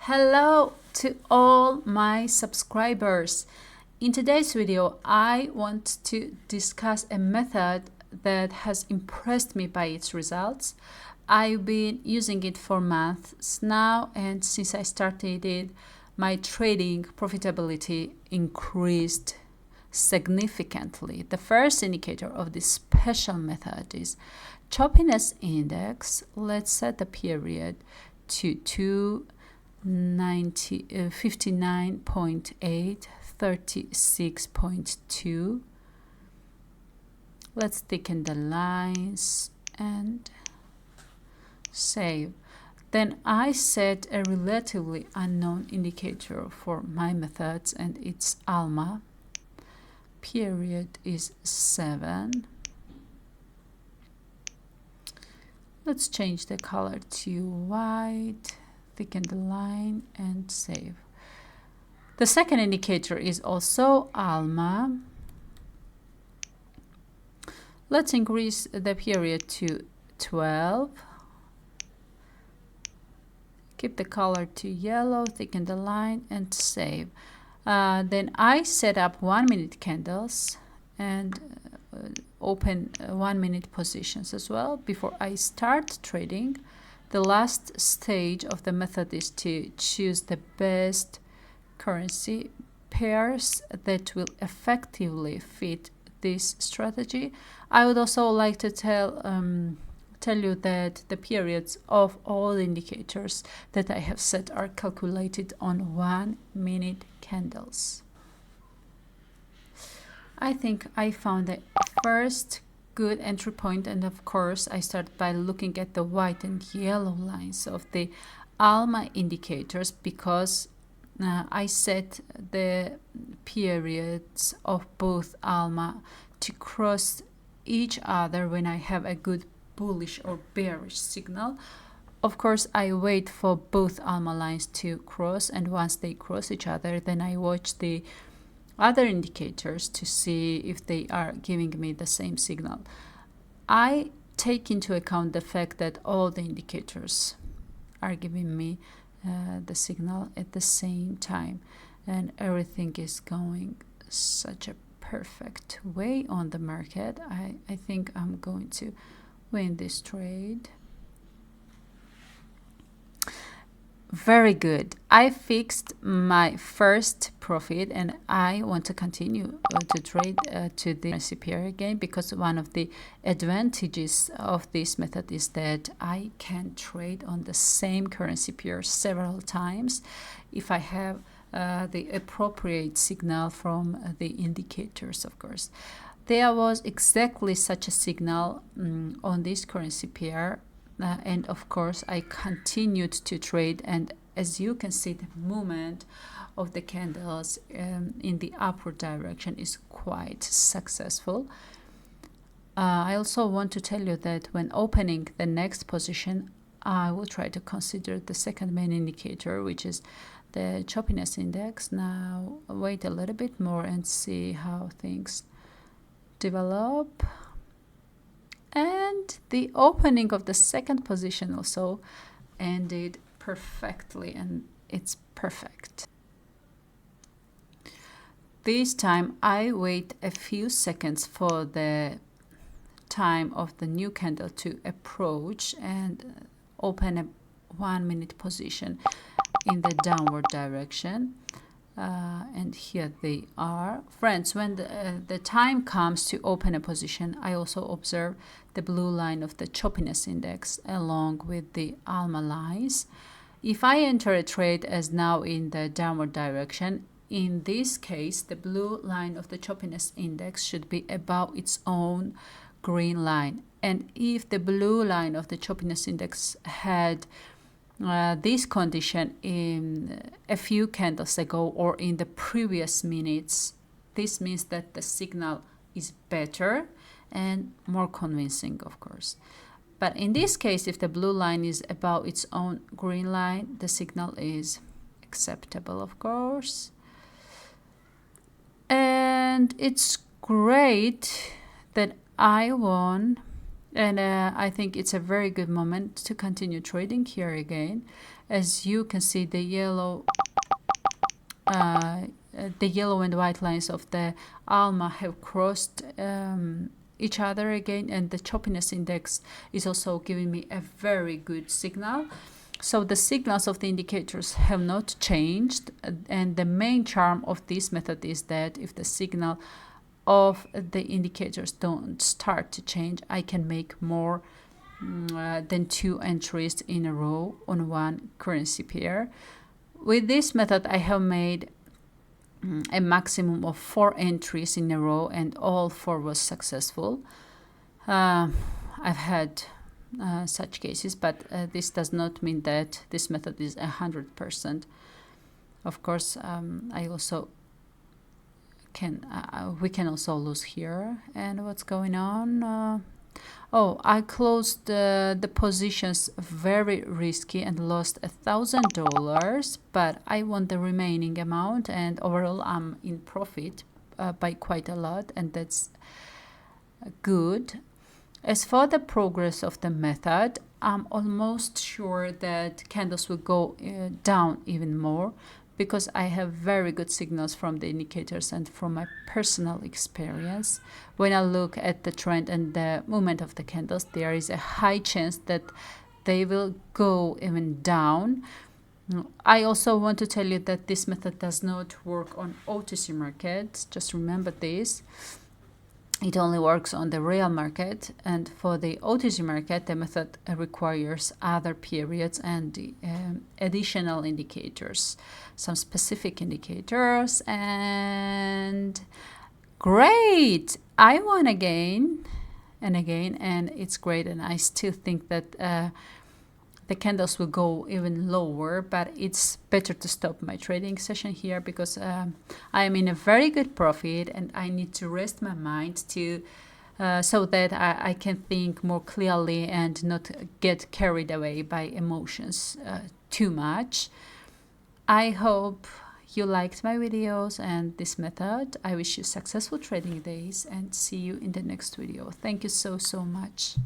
Hello to all my subscribers. In today's video, I want to discuss a method that has impressed me by its results. I've been using it for months now, and since I started it, my trading profitability increased significantly. The first indicator of this special method is Choppiness Index. Let's set the period to 59.8, 36.2. Let's thicken the lines and save. Then I set a relatively unknown indicator for my methods, and it's ALMA. Period is 7. Let's change the color to white, thicken the line and save. The second indicator is also ALMA. Let's increase the period to 12. Keep the color to yellow, thicken the line and save. Then I set up 1 minute candles and open 1 minute positions as well. Before I start trading, the last stage of the method is to choose the best currency pairs that will effectively fit this strategy. I would also like to tell you that the periods of all indicators that I have set are calculated on 1 minute candles. I think I found the first good entry point, and of course I start by looking at the white and yellow lines of the ALMA indicators, because I set the periods of both ALMA to cross each other when I have a good bullish or bearish signal. Of course, I wait for both ALMA lines to cross, and once they cross each other, then I watch the other indicators to see if they are giving me the same signal. I take into account the fact that all the indicators are giving me the signal at the same time, and everything is going such a perfect way on the market. I think I'm going to win this trade. Very good. I fixed my first profit, and I want to continue to trade to the currency pair again, because one of the advantages of this method is that I can trade on the same currency pair several times if I have the appropriate signal from the indicators, of course. There was exactly such a signal on this currency pair. And of course I continued to trade, and as you can see, the movement of the candles in the upward direction is quite successful. I also want to tell you that when opening the next position, I will try to consider the second main indicator, which is the Choppiness Index. Now wait a little bit more and see how things develop. And the opening of the second position also ended perfectly, and it's perfect. This time I wait a few seconds for the time of the new candle to approach and open a 1 minute position in the downward direction. And here they are. Friends, when the time comes to open a position, I also observe the blue line of the Choppiness Index along with the ALMA lines. If I enter a trade as now in the downward direction, in this case, the blue line of the Choppiness Index should be above its own green line. And if the blue line of the Choppiness Index had this condition in a few candles ago or in the previous minutes, this means that the signal is better and more convincing, of course. But in this case, if the blue line is above its own green line, the signal is acceptable, of course. And it's great that I won And I think it's a very good moment to continue trading here again. As you can see, the yellow and white lines of the ALMA have crossed each other again, and the Choppiness Index is also giving me a very good signal. So the signals of the indicators have not changed, and the main charm of this method is that if the signal of the indicators don't start to change, I can make more than 2 entries in a row on one currency pair. With this method, I have made a maximum of 4 entries in a row, and all 4 was successful. I've had such cases, but this does not mean that this method is 100%. Of course, I also we can also lose here. And what's going on? Oh, I closed the positions very risky and lost $1,000, but I won the remaining amount, and overall I'm in profit by quite a lot, and that's good. As for the progress of the method, I'm almost sure that candles will go down even more, because I have very good signals from the indicators and from my personal experience. When I look at the trend and the movement of the candles, there is a high chance that they will go even down. I also want to tell you that this method does not work on OTC markets. Just remember this. It only works on the real market, and for the OTC market, the method requires other periods and additional indicators, some specific indicators. And great! I won again and again, and it's great. And I still think that the candles will go even lower, but it's better to stop my trading session here, because I am in a very good profit, and I need to rest my mind to so that I can think more clearly and not get carried away by emotions too much. I hope you liked my videos and this method. I wish you successful trading days, and see you in the next video. Thank you so much.